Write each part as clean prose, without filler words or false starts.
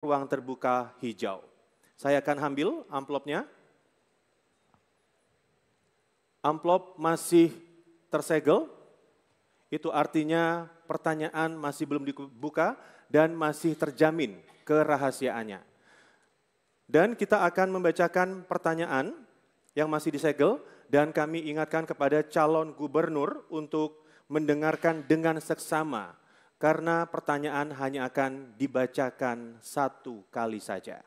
ruang terbuka hijau. Saya akan ambil amplopnya. Amplop masih tersegel, itu artinya pertanyaan masih belum dibuka dan masih terjamin kerahasiaannya. Dan kita akan membacakan pertanyaan yang masih disegel dan kami ingatkan kepada calon gubernur untuk mendengarkan dengan seksama karena pertanyaan hanya akan dibacakan satu kali saja.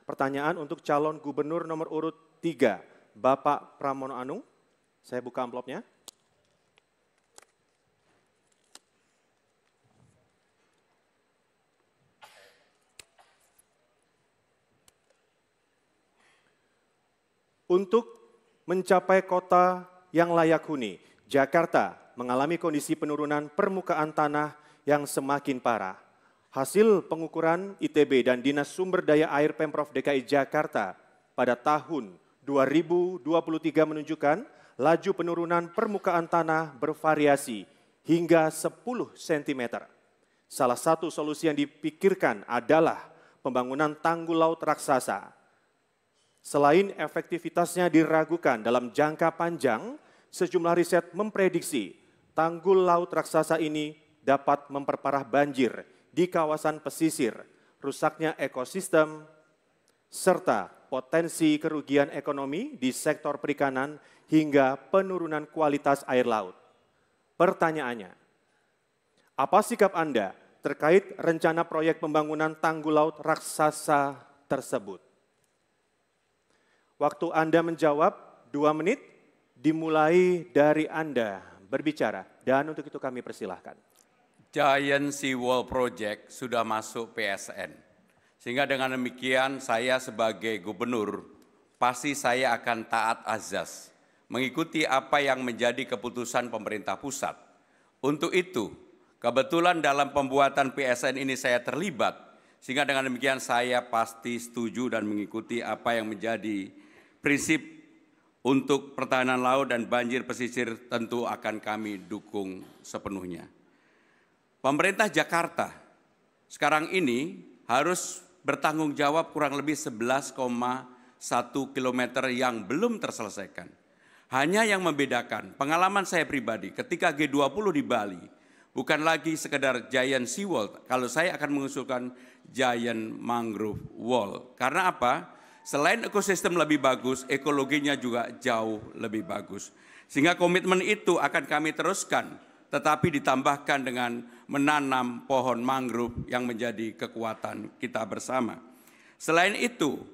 Pertanyaan untuk calon gubernur nomor urut 3, Bapak Pramono Anung. Saya buka amplopnya. Untuk mencapai kota yang layak huni, Jakarta mengalami kondisi penurunan permukaan tanah yang semakin parah. Hasil pengukuran ITB dan Dinas Sumber Daya Air Pemprov DKI Jakarta pada tahun 2023 menunjukkan laju penurunan permukaan tanah bervariasi hingga 10 cm. Salah satu solusi yang dipikirkan adalah pembangunan tanggul laut raksasa. Selain efektivitasnya diragukan dalam jangka panjang, sejumlah riset memprediksi tanggul laut raksasa ini dapat memperparah banjir di kawasan pesisir, rusaknya ekosistem, serta potensi kerugian ekonomi di sektor perikanan hingga penurunan kualitas air laut. Pertanyaannya, apa sikap Anda terkait rencana proyek pembangunan tanggul laut raksasa tersebut? Waktu Anda menjawab 2 menit dimulai dari Anda berbicara dan untuk itu kami persilahkan. Giant Seawall Project sudah masuk PSN. Sehingga dengan demikian saya sebagai gubernur pasti saya akan taat azas mengikuti apa yang menjadi keputusan pemerintah pusat. Untuk itu, kebetulan dalam pembuatan PSN ini saya terlibat sehingga dengan demikian saya pasti setuju dan mengikuti apa yang menjadi prinsip untuk pertahanan laut dan banjir pesisir tentu akan kami dukung sepenuhnya. Pemerintah Jakarta sekarang ini harus bertanggung jawab kurang lebih 11,1 km yang belum terselesaikan. Hanya yang membedakan, pengalaman saya pribadi ketika G20 di Bali, bukan lagi sekedar Giant Seawall, kalau saya akan mengusulkan Giant Mangrove Wall. Karena apa? Selain ekosistem lebih bagus, ekologinya juga jauh lebih bagus. Sehingga komitmen itu akan kami teruskan, tetapi ditambahkan dengan menanam pohon mangrove yang menjadi kekuatan kita bersama. Selain itu,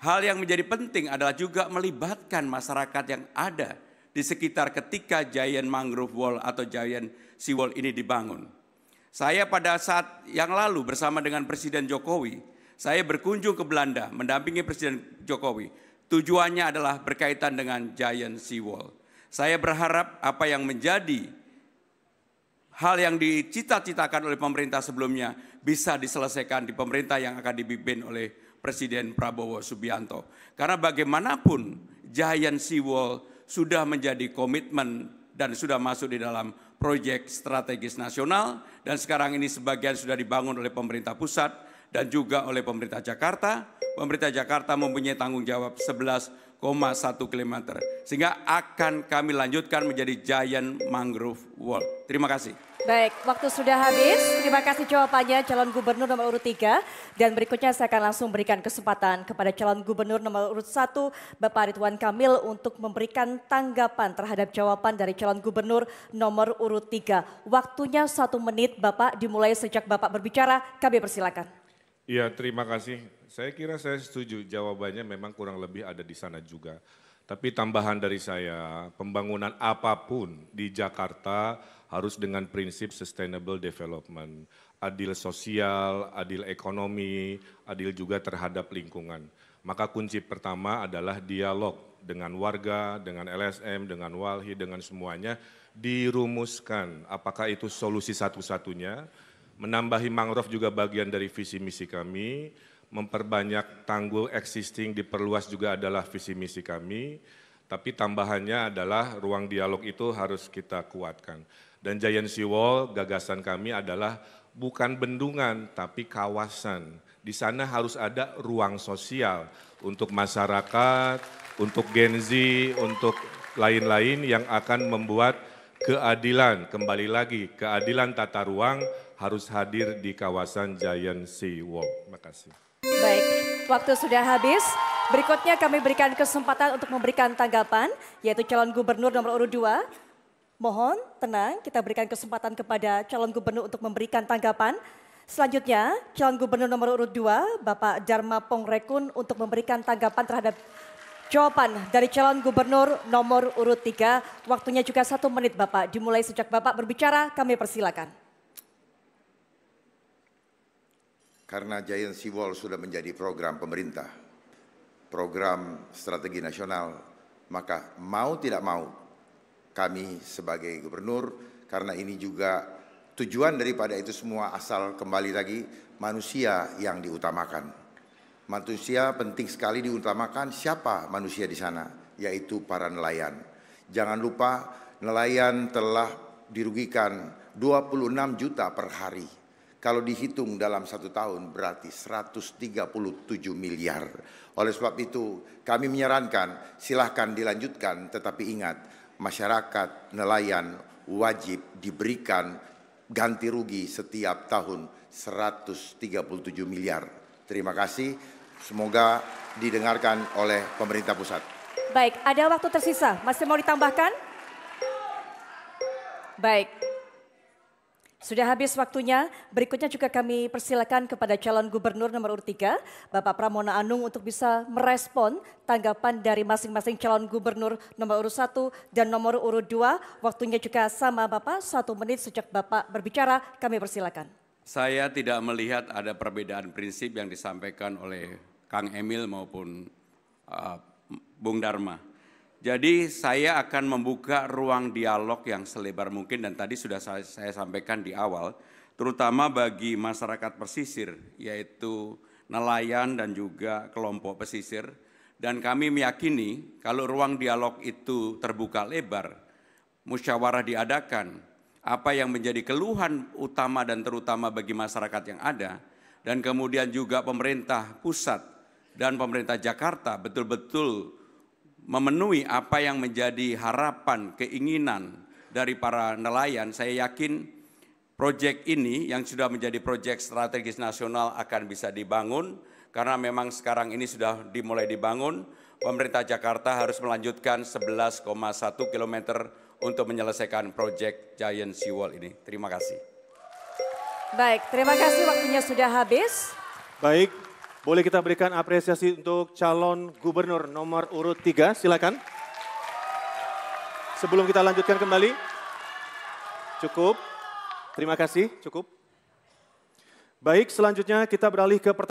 hal yang menjadi penting adalah juga melibatkan masyarakat yang ada di sekitar ketika Giant Mangrove Wall atau Giant Seawall ini dibangun. Saya pada saat yang lalu bersama dengan Presiden Jokowi, saya berkunjung ke Belanda mendampingi Presiden Jokowi. Tujuannya adalah berkaitan dengan Giant Seawall. Saya berharap apa yang menjadi hal yang dicita-citakan oleh pemerintah sebelumnya bisa diselesaikan di pemerintah yang akan dipimpin oleh Presiden Prabowo Subianto. Karena bagaimanapun Giant Seawall sudah menjadi komitmen dan sudah masuk di dalam proyek strategis nasional dan sekarang ini sebagian sudah dibangun oleh pemerintah pusat dan juga oleh pemerintah Jakarta. Pemerintah Jakarta mempunyai tanggung jawab 11,1 km. Sehingga akan kami lanjutkan menjadi Giant Mangrove Wall. Terima kasih. Baik, waktu sudah habis. Terima kasih jawabannya calon gubernur nomor urut 3. Dan berikutnya saya akan langsung berikan kesempatan kepada calon gubernur nomor urut 1, Bapak Ridwan Kamil untuk memberikan tanggapan terhadap jawaban dari calon gubernur nomor urut 3. Waktunya 1 menit Bapak dimulai sejak Bapak berbicara, kami persilakan. Ya, terima kasih. Saya kira saya setuju jawabannya memang kurang lebih ada di sana juga. Tapi tambahan dari saya, pembangunan apapun di Jakarta harus dengan prinsip sustainable development. Adil sosial, adil ekonomi, adil juga terhadap lingkungan. Maka kunci pertama adalah dialog dengan warga, dengan LSM, dengan Walhi, dengan semuanya. Dirumuskan apakah itu solusi satu-satunya. Menambahi mangrove juga bagian dari visi misi kami, memperbanyak tanggul existing diperluas juga adalah visi misi kami, tapi tambahannya adalah ruang dialog itu harus kita kuatkan. Dan Giant Seawall gagasan kami adalah bukan bendungan tapi kawasan. Di sana harus ada ruang sosial untuk masyarakat, untuk Gen Z, untuk lain-lain yang akan membuat keadilan, kembali lagi keadilan tata ruang harus hadir di kawasan Giant Sea Wall. Terima kasih. Baik, waktu sudah habis. Berikutnya kami berikan kesempatan untuk memberikan tanggapan, yaitu calon gubernur nomor urut 2. Mohon tenang, kita berikan kesempatan kepada calon gubernur untuk memberikan tanggapan. Selanjutnya, calon gubernur nomor urut 2, Bapak Dharma Pongrekun untuk memberikan tanggapan terhadap jawaban dari calon gubernur nomor urut 3. Waktunya juga 1 menit Bapak, dimulai sejak Bapak berbicara, kami persilakan. Karena Giant Sea Wall sudah menjadi program pemerintah, program strategi nasional, maka mau tidak mau kami sebagai gubernur, karena ini juga tujuan daripada itu semua asal kembali lagi manusia yang diutamakan. Manusia penting sekali diutamakan. Siapa manusia di sana? Yaitu para nelayan. Jangan lupa nelayan telah dirugikan 26 juta per hari. Kalau dihitung dalam 1 tahun berarti 137 miliar. Oleh sebab itu kami menyarankan silahkan dilanjutkan, tetapi ingat masyarakat nelayan wajib diberikan ganti rugi setiap tahun 137 miliar. Terima kasih, semoga didengarkan oleh pemerintah pusat. Baik, ada waktu tersisa, masih mau ditambahkan? Baik. Sudah habis waktunya, berikutnya juga kami persilakan kepada calon gubernur nomor urut 3, Bapak Pramona Anung untuk bisa merespon tanggapan dari masing-masing calon gubernur nomor urut 1 dan nomor urut 2. Waktunya juga sama Bapak, 1 menit sejak Bapak berbicara, kami persilakan. Saya tidak melihat ada perbedaan prinsip yang disampaikan oleh Kang Emil maupun Bung Dharma. Jadi saya akan membuka ruang dialog yang selebar mungkin dan tadi sudah saya sampaikan di awal, terutama bagi masyarakat pesisir, yaitu nelayan dan juga kelompok pesisir. Dan kami meyakini kalau ruang dialog itu terbuka lebar, musyawarah diadakan, apa yang menjadi keluhan utama dan terutama bagi masyarakat yang ada, dan kemudian juga pemerintah pusat dan pemerintah Jakarta betul-betul memenuhi apa yang menjadi harapan, keinginan dari para nelayan. Saya yakin proyek ini yang sudah menjadi proyek strategis nasional akan bisa dibangun, karena memang sekarang ini sudah dimulai dibangun. Pemerintah Jakarta harus melanjutkan 11,1 km untuk menyelesaikan proyek Giant Sea Wall ini. Terima kasih. Baik, terima kasih, waktunya sudah habis. Baik, boleh kita berikan apresiasi untuk calon gubernur nomor urut 3, silakan. Sebelum kita lanjutkan kembali. Cukup, terima kasih, cukup. Baik, selanjutnya kita beralih ke pertanyaan.